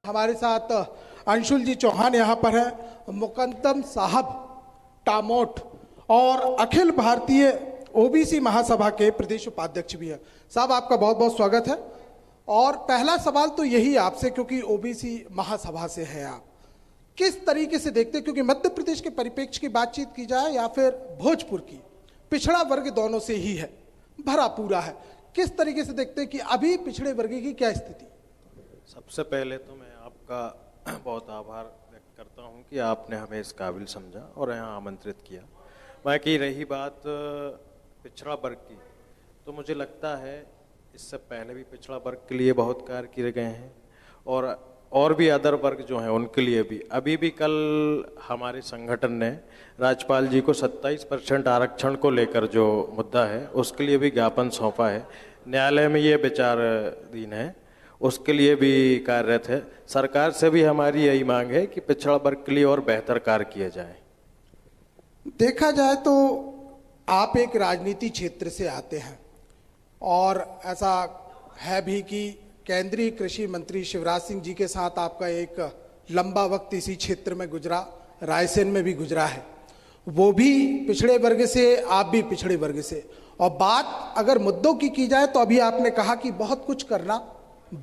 हमारे साथ अंशुल जी चौहान यहाँ पर है, मुकद्दम साहब टामोट और अखिल भारतीय ओबीसी महासभा के प्रदेश उपाध्यक्ष भी है। साहब आपका बहुत बहुत स्वागत है। और पहला सवाल तो यही आपसे, क्योंकि ओबीसी महासभा से है आप, किस तरीके से देखते हैं, क्योंकि मध्य प्रदेश के परिप्रेक्ष्य की बातचीत की जाए या फिर भोजपुर की, पिछड़ा वर्ग दोनों से ही है, भरा पूरा है, किस तरीके से देखते हैं कि अभी पिछड़े वर्ग की क्या स्थिति? सबसे पहले तो मैं आपका बहुत आभार व्यक्त करता हूं कि आपने हमें इस काबिल समझा और यहाँ आमंत्रित किया। बाकी रही बात पिछड़ा वर्ग की, तो मुझे लगता है इससे पहले भी पिछड़ा वर्ग के लिए बहुत कार्य किए गए हैं और भी अदर वर्ग जो हैं उनके लिए भी। अभी भी कल हमारे संगठन ने राज्यपाल जी को 27% आरक्षण को लेकर जो मुद्दा है उसके लिए भी ज्ञापन सौंपा है। न्यायालय में ये विचाराधीन है, उसके लिए भी कार्यरत है। सरकार से भी हमारी यही मांग है कि पिछड़ा वर्ग के लिए और बेहतर कार्य किया जाए। देखा जाए तो आप एक राजनीति क्षेत्र से आते हैं और ऐसा है भी कि केंद्रीय कृषि मंत्री शिवराज सिंह जी के साथ आपका एक लंबा वक्त इसी क्षेत्र में गुजरा, रायसेन में भी गुजरा है। वो भी पिछड़े वर्ग से, आप भी पिछड़े वर्ग से। और बात अगर मुद्दों की जाए तो अभी आपने कहा कि बहुत कुछ करना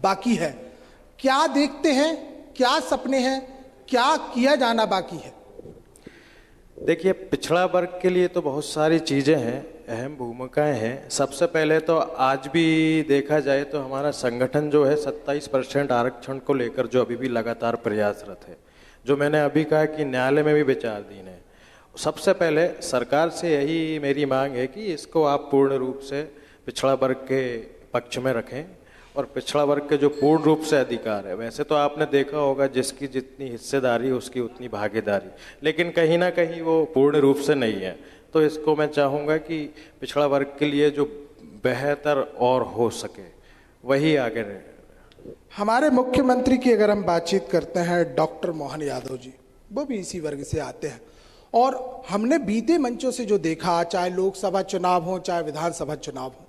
बाकी है। क्या देखते हैं, क्या सपने हैं, क्या किया जाना बाकी है? देखिए, पिछड़ा वर्ग के लिए तो बहुत सारी चीज़ें हैं, अहम भूमिकाएं हैं। सबसे पहले तो आज भी देखा जाए तो हमारा संगठन जो है 27% आरक्षण को लेकर जो अभी भी लगातार प्रयासरत है, जो मैंने अभी कहा कि न्यायालय में भी विचाराधीन है। सबसे पहले सरकार से यही मेरी मांग है कि इसको आप पूर्ण रूप से पिछड़ा वर्ग के पक्ष में रखें और पिछड़ा वर्ग के जो पूर्ण रूप से अधिकार है, वैसे तो आपने देखा होगा जिसकी जितनी हिस्सेदारी उसकी उतनी भागीदारी, लेकिन कहीं ना कहीं वो पूर्ण रूप से नहीं है। तो इसको मैं चाहूँगा कि पिछड़ा वर्ग के लिए जो बेहतर और हो सके वही आगे रहे। हमारे मुख्यमंत्री की अगर हम बातचीत करते हैं, डॉक्टर मोहन यादव जी, वो भी इसी वर्ग से आते हैं और हमने बीते मंचों से जो देखा, चाहे लोकसभा चुनाव हो चाहे विधानसभा चुनाव हो,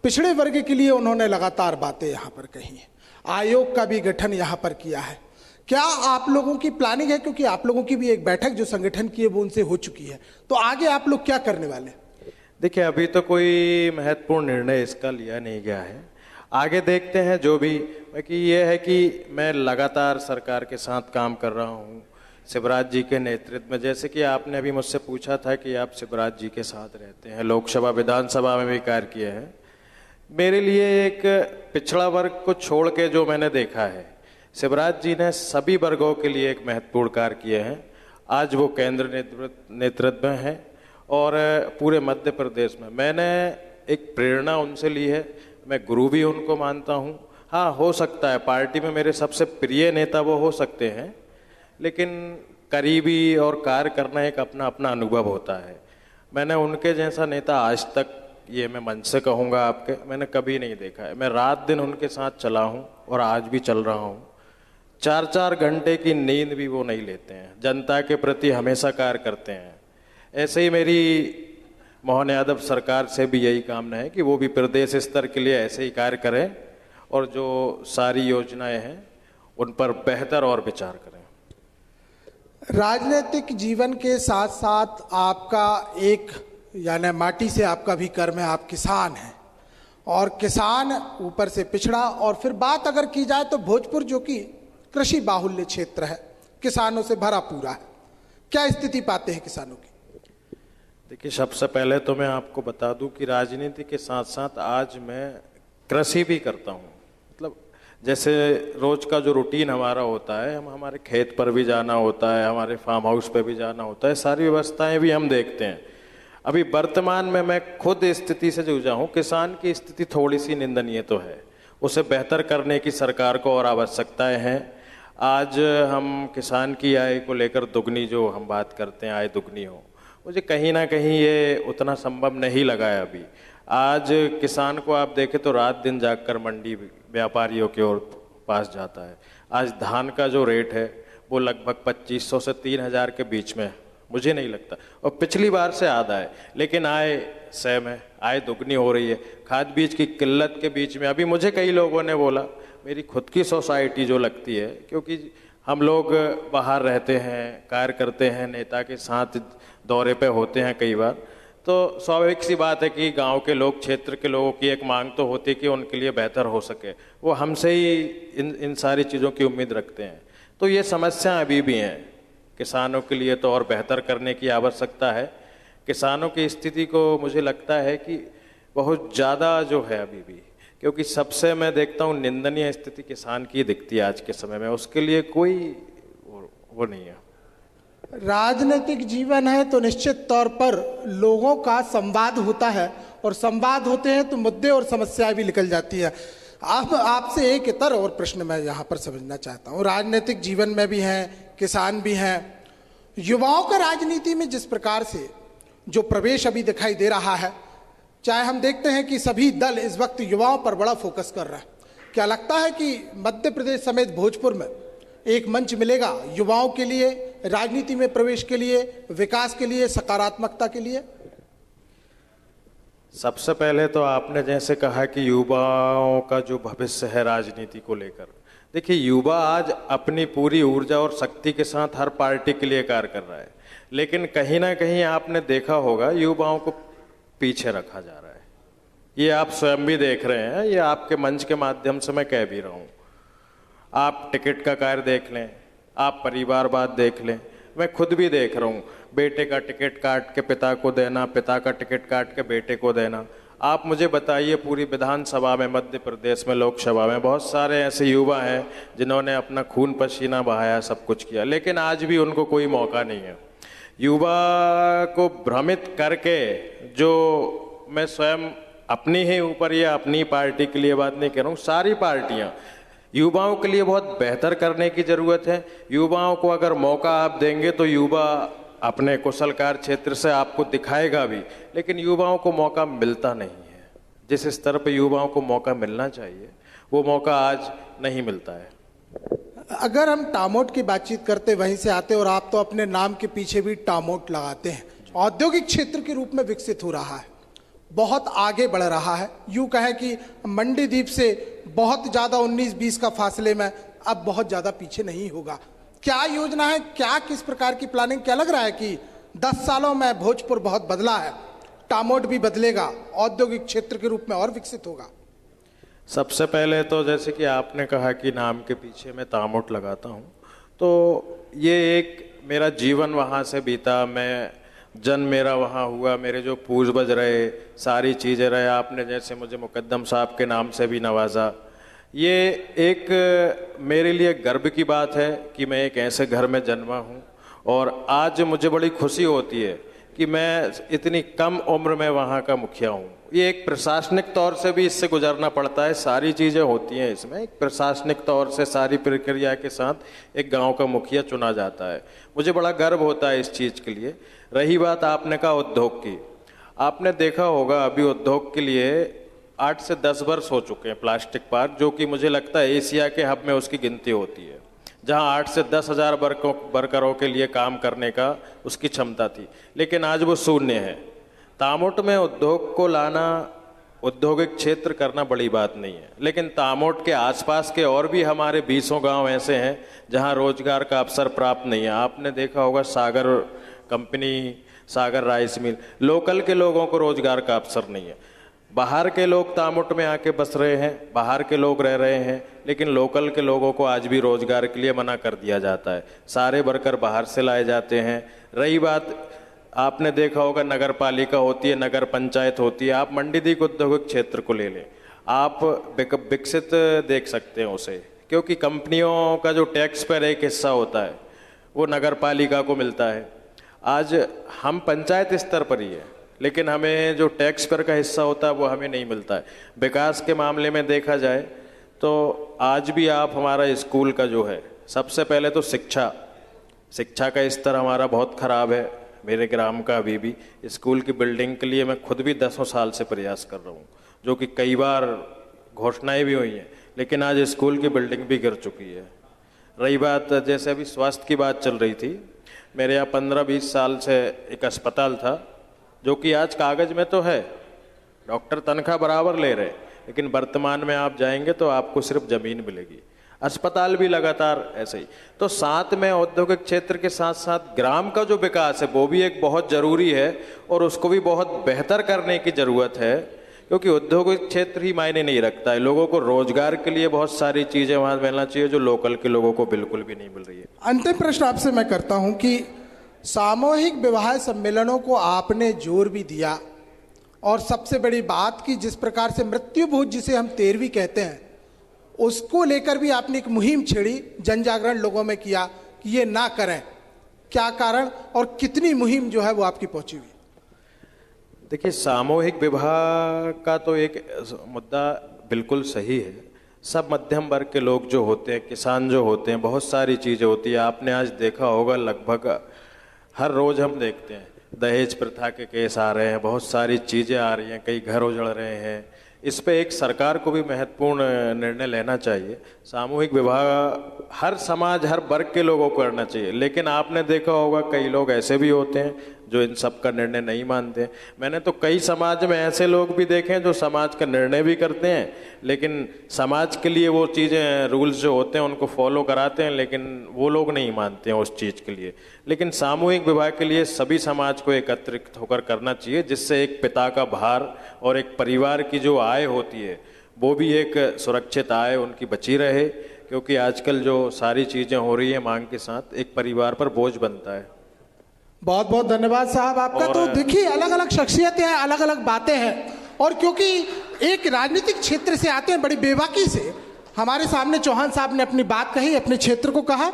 पिछड़े वर्ग के लिए उन्होंने लगातार बातें यहाँ पर कही हैं। आयोग का भी गठन यहाँ पर किया है। क्या आप लोगों की प्लानिंग है, क्योंकि आप लोगों की भी एक बैठक जो संगठन की है वो उनसे हो चुकी है, तो आगे आप लोग क्या करने वाले? देखिए, अभी तो कोई महत्वपूर्ण निर्णय इसका लिया नहीं गया है, आगे देखते हैं जो भी। बाकी ये है कि मैं लगातार सरकार के साथ काम कर रहा हूँ शिवराज जी के नेतृत्व में। जैसे कि आपने अभी मुझसे पूछा था कि आप शिवराज जी के साथ रहते हैं, लोकसभा विधानसभा में भी कार्य किए हैं। मेरे लिए एक पिछड़ा वर्ग को छोड़ के जो मैंने देखा है, शिवराज जी ने सभी वर्गों के लिए एक महत्वपूर्ण कार्य किए हैं। आज वो केंद्र नेतृत्व में हैं और पूरे मध्य प्रदेश में मैंने एक प्रेरणा उनसे ली है। मैं गुरु भी उनको मानता हूँ। हाँ, हो सकता है पार्टी में मेरे सबसे प्रिय नेता वो हो सकते हैं, लेकिन करीबी और कार्य करना एक अपना अपना अनुभव होता है। मैंने उनके जैसा नेता आज तक, ये मैं मन से कहूँगा आपके, मैंने कभी नहीं देखा है। मैं रात दिन उनके साथ चला हूँ और आज भी चल रहा हूँ। 4-4 घंटे की नींद भी वो नहीं लेते हैं, जनता के प्रति हमेशा कार्य करते हैं। ऐसे ही मेरी मोहन यादव सरकार से भी यही कामना है कि वो भी प्रदेश स्तर के लिए ऐसे ही कार्य करें और जो सारी योजनाएं हैं उन पर बेहतर और विचार करें। राजनीतिक जीवन के साथ साथ आपका एक, यानी माटी से आपका भी कर्म है, आप किसान हैं और किसान ऊपर से पिछड़ा। और फिर बात अगर की जाए तो भोजपुर जो कि कृषि बाहुल्य क्षेत्र है, किसानों से भरा पूरा है, क्या स्थिति पाते हैं किसानों की? देखिए, सबसे पहले तो मैं आपको बता दूं कि राजनीति के साथ साथ आज मैं कृषि भी करता हूं। मतलब जैसे रोज का जो रूटीन हमारा होता है, हम हमारे खेत पर भी जाना होता है, हमारे फार्म हाउस पर भी जाना होता है, सारी व्यवस्थाएं भी हम देखते हैं। अभी वर्तमान में मैं खुद स्थिति से जूझा हूँ। किसान की स्थिति थोड़ी सी निंदनीय तो है, उसे बेहतर करने की सरकार को और आवश्यकताएं हैं। आज हम किसान की आय को लेकर दुगनी जो हम बात करते हैं, आय दुगनी हो, मुझे कहीं ना कहीं ये उतना संभव नहीं लगा है अभी। आज किसान को आप देखें तो रात दिन जागकर मंडी व्यापारियों की ओर पास जाता है। आज धान का जो रेट है वो लगभग 2500 से 3000 के बीच में मुझे नहीं लगता। और पिछली बार से आधा है, लेकिन आय सेम है, आय दुगनी हो रही है। खाद बीज की किल्लत के बीच में अभी मुझे कई लोगों ने बोला, मेरी खुद की सोसाइटी जो लगती है, क्योंकि हम लोग बाहर रहते हैं, कार्य करते हैं, नेता के साथ दौरे पे होते हैं कई बार, तो स्वाभाविक सी बात है कि गांव के लोग, क्षेत्र के लोगों की एक मांग तो होती है कि उनके लिए बेहतर हो सके। वो हमसे ही इन सारी चीज़ों की उम्मीद रखते हैं। तो ये समस्या अभी भी हैं। किसानों के लिए तो और बेहतर करने की आवश्यकता है। किसानों की स्थिति को मुझे लगता है कि बहुत ज़्यादा जो है अभी भी, क्योंकि सबसे मैं देखता हूँ निंदनीय स्थिति किसान की दिखती है आज के समय में। उसके लिए कोई वो नहीं है। राजनीतिक जीवन है तो निश्चित तौर पर लोगों का संवाद होता है, और संवाद होते हैं तो मुद्दे और समस्याएं भी निकल जाती है। अब आपसे एक इतर और प्रश्न मैं यहाँ पर समझना चाहता हूँ। राजनीतिक जीवन में भी हैं, किसान भी हैं, युवाओं का राजनीति में जिस प्रकार से जो प्रवेश अभी दिखाई दे रहा है, चाहे हम देखते हैं कि सभी दल इस वक्त युवाओं पर बड़ा फोकस कर रहा है, क्या लगता है कि मध्य प्रदेश समेत भोजपुर में एक मंच मिलेगा युवाओं के लिए राजनीति में प्रवेश के लिए, विकास के लिए, सकारात्मकता के लिए? सबसे पहले तो आपने जैसे कहा कि युवाओं का जो भविष्य है राजनीति को लेकर, देखिए युवा आज अपनी पूरी ऊर्जा और शक्ति के साथ हर पार्टी के लिए कार्य कर रहा है, लेकिन कहीं ना कहीं आपने देखा होगा युवाओं को पीछे रखा जा रहा है। ये आप स्वयं भी देख रहे हैं, ये आपके मंच के माध्यम से मैं कह भी रहा हूँ। आप टिकट का कार्य देख लें, आप परिवारवाद देख लें, मैं खुद भी देख रहा हूँ। बेटे का टिकट काट के पिता को देना, पिता का टिकट काट के बेटे को देना। आप मुझे बताइए, पूरी विधानसभा में, मध्य प्रदेश में, लोकसभा में बहुत सारे ऐसे युवा हैं जिन्होंने अपना खून पसीना बहाया, सब कुछ किया, लेकिन आज भी उनको कोई मौका नहीं है। युवा को भ्रमित करके, जो मैं स्वयं अपनी ही ऊपर या अपनी पार्टी के लिए बात नहीं कर रहा हूँ, सारी पार्टियाँ युवाओं के लिए बहुत बेहतर करने की जरूरत है। युवाओं को अगर मौका आप देंगे तो युवा अपने कुशल कार्य क्षेत्र से आपको दिखाएगा भी, लेकिन युवाओं को मौका मिलता नहीं है। जिस स्तर पर युवाओं को मौका मिलना चाहिए वो मौका आज नहीं मिलता है। अगर हम टामोट की बातचीत करते वहीं से आते, और आप तो अपने नाम के पीछे भी टामोट लगाते हैं, औद्योगिक क्षेत्र के रूप में विकसित हो रहा है, बहुत आगे बढ़ रहा है। यूं कहें कि मंडीदीप से बहुत ज्यादा 19-20 का फासले में अब बहुत ज्यादा पीछे नहीं होगा। क्या योजना है, क्या किस प्रकार की प्लानिंग, क्या लग रहा है कि 10 सालों में भोजपुर बहुत बदला है, टामोट भी बदलेगा, औद्योगिक क्षेत्र के रूप में और विकसित होगा? सबसे पहले तो जैसे कि आपने कहा कि नाम के पीछे मैं तामोट लगाता हूँ, तो ये एक मेरा जीवन वहाँ से बीता, मैं जन्म मेरा वहाँ हुआ, मेरे जो पूर्वज रहे, सारी चीज़ें रहे। आपने जैसे मुझे मुकद्दम साहब के नाम से भी नवाजा, ये एक मेरे लिए गर्व की बात है कि मैं एक ऐसे घर में जन्मा हूँ। और आज मुझे बड़ी खुशी होती है कि मैं इतनी कम उम्र में वहाँ का मुखिया हूँ। ये एक प्रशासनिक तौर से भी इससे गुजरना पड़ता है, सारी चीज़ें होती हैं इसमें, एक प्रशासनिक तौर से सारी प्रक्रिया के साथ एक गांव का मुखिया चुना जाता है। मुझे बड़ा गर्व होता है इस चीज़ के लिए। रही बात आपने कहा उद्योग की, आपने देखा होगा अभी उद्योग के लिए 8 से 10 वर्ष हो चुके हैं प्लास्टिक पार्क, जो कि मुझे लगता है एशिया के हब में उसकी गिनती होती है, जहां 8 से 10 हज़ार वर्करों के लिए काम करने का उसकी क्षमता थी, लेकिन आज वो शून्य है। तामोट में उद्योग को लाना, औद्योगिक क्षेत्र करना बड़ी बात नहीं है, लेकिन तामोट के आसपास के और भी हमारे 20 गांव ऐसे हैं जहां रोजगार का अवसर प्राप्त नहीं है। आपने देखा होगा सागर कंपनी, सागर राइस मिल, लोकल के लोगों को रोजगार का अवसर नहीं है। बाहर के लोग तामोट में आके बस रहे हैं, बाहर के लोग रह रहे हैं, लेकिन लोकल के लोगों को आज भी रोजगार के लिए मना कर दिया जाता है। सारे वर्कर बाहर से लाए जाते हैं। रही बात, आपने देखा होगा नगर पालिका होती है, नगर पंचायत होती है, आप मंडीदीप औद्योगिक क्षेत्र को ले लें, आप विकसित देख सकते हैं उसे, क्योंकि कंपनियों का जो टैक्स पर एक हिस्सा होता है वो नगर पालिका को मिलता है। आज हम पंचायत स्तर पर ही है, लेकिन हमें जो टैक्स पर का हिस्सा होता है वो हमें नहीं मिलता है। विकास के मामले में देखा जाए तो आज भी आप हमारा स्कूल का जो है, सबसे पहले तो शिक्षा का स्तर हमारा बहुत ख़राब है। मेरे ग्राम का अभी भी स्कूल की बिल्डिंग के लिए मैं खुद भी 10 साल से प्रयास कर रहा हूँ, जो कि कई बार घोषणाएं भी हुई हैं, लेकिन आज स्कूल की बिल्डिंग भी गिर चुकी है। रही बात जैसे अभी स्वास्थ्य की बात चल रही थी, मेरे यहाँ 15-20 साल से एक अस्पताल था, जो कि आज कागज में तो है, डॉक्टर तनख्वाह बराबर ले रहे, लेकिन वर्तमान में आप जाएंगे तो आपको सिर्फ जमीन मिलेगी। अस्पताल भी लगातार ऐसे ही। तो साथ में औद्योगिक क्षेत्र के साथ साथ ग्राम का जो विकास है वो भी एक बहुत जरूरी है, और उसको भी बहुत बेहतर करने की जरूरत है, क्योंकि औद्योगिक क्षेत्र ही मायने नहीं रखता है। लोगों को रोजगार के लिए बहुत सारी चीजें वहां मिलना चाहिए जो लोकल के लोगों को बिल्कुल भी नहीं मिल रही है। अंतिम प्रश्न आपसे मैं करता हूं कि सामूहिक विवाह सम्मेलनों को आपने जोर भी दिया, और सबसे बड़ी बात कि जिस प्रकार से मृत्यु भोज जिसे हम 13वीं कहते हैं, उसको लेकर भी आपने एक मुहिम छेड़ी, जन जागरण लोगों में किया कि ये ना करें। क्या कारण और कितनी मुहिम जो है वो आपकी पहुंची हुई? देखिए, सामूहिक विवाह का तो एक मुद्दा बिल्कुल सही है। सब मध्यम वर्ग के लोग जो होते हैं, किसान जो होते हैं, बहुत सारी चीज़ें होती है। आपने आज देखा होगा, लगभग हर रोज हम देखते हैं दहेज प्रथा के केस आ रहे हैं, बहुत सारी चीज़ें आ रही हैं, कई घर उजड़ रहे हैं। इस पे एक सरकार को भी महत्वपूर्ण निर्णय लेना चाहिए। सामूहिक विवाह हर समाज, हर वर्ग के लोगों को करना चाहिए, लेकिन आपने देखा होगा कई लोग ऐसे भी होते हैं जो इन सब का निर्णय नहीं मानते। मैंने तो कई समाज में ऐसे लोग भी देखे हैं जो समाज का निर्णय भी करते हैं, लेकिन समाज के लिए वो चीज़ें, रूल्स जो होते हैं उनको फॉलो कराते हैं, लेकिन वो लोग नहीं मानते हैं उस चीज़ के लिए। लेकिन सामूहिक विवाह के लिए सभी समाज को एकत्रित होकर करना चाहिए, जिससे एक पिता का भार और एक परिवार की जो आय होती है वो भी एक सुरक्षित आय उनकी बची रहे, क्योंकि आजकल जो सारी चीज़ें हो रही है मांग के साथ, एक परिवार पर बोझ बनता है। बहुत बहुत धन्यवाद साहब आपका। तो देखिए, अलग अलग शख्सियतें हैं, अलग अलग बातें हैं, और क्योंकि एक राजनीतिक क्षेत्र से आते हैं, बड़ी बेबाकी से हमारे सामने चौहान साहब ने अपनी बात कही, अपने क्षेत्र को कहा।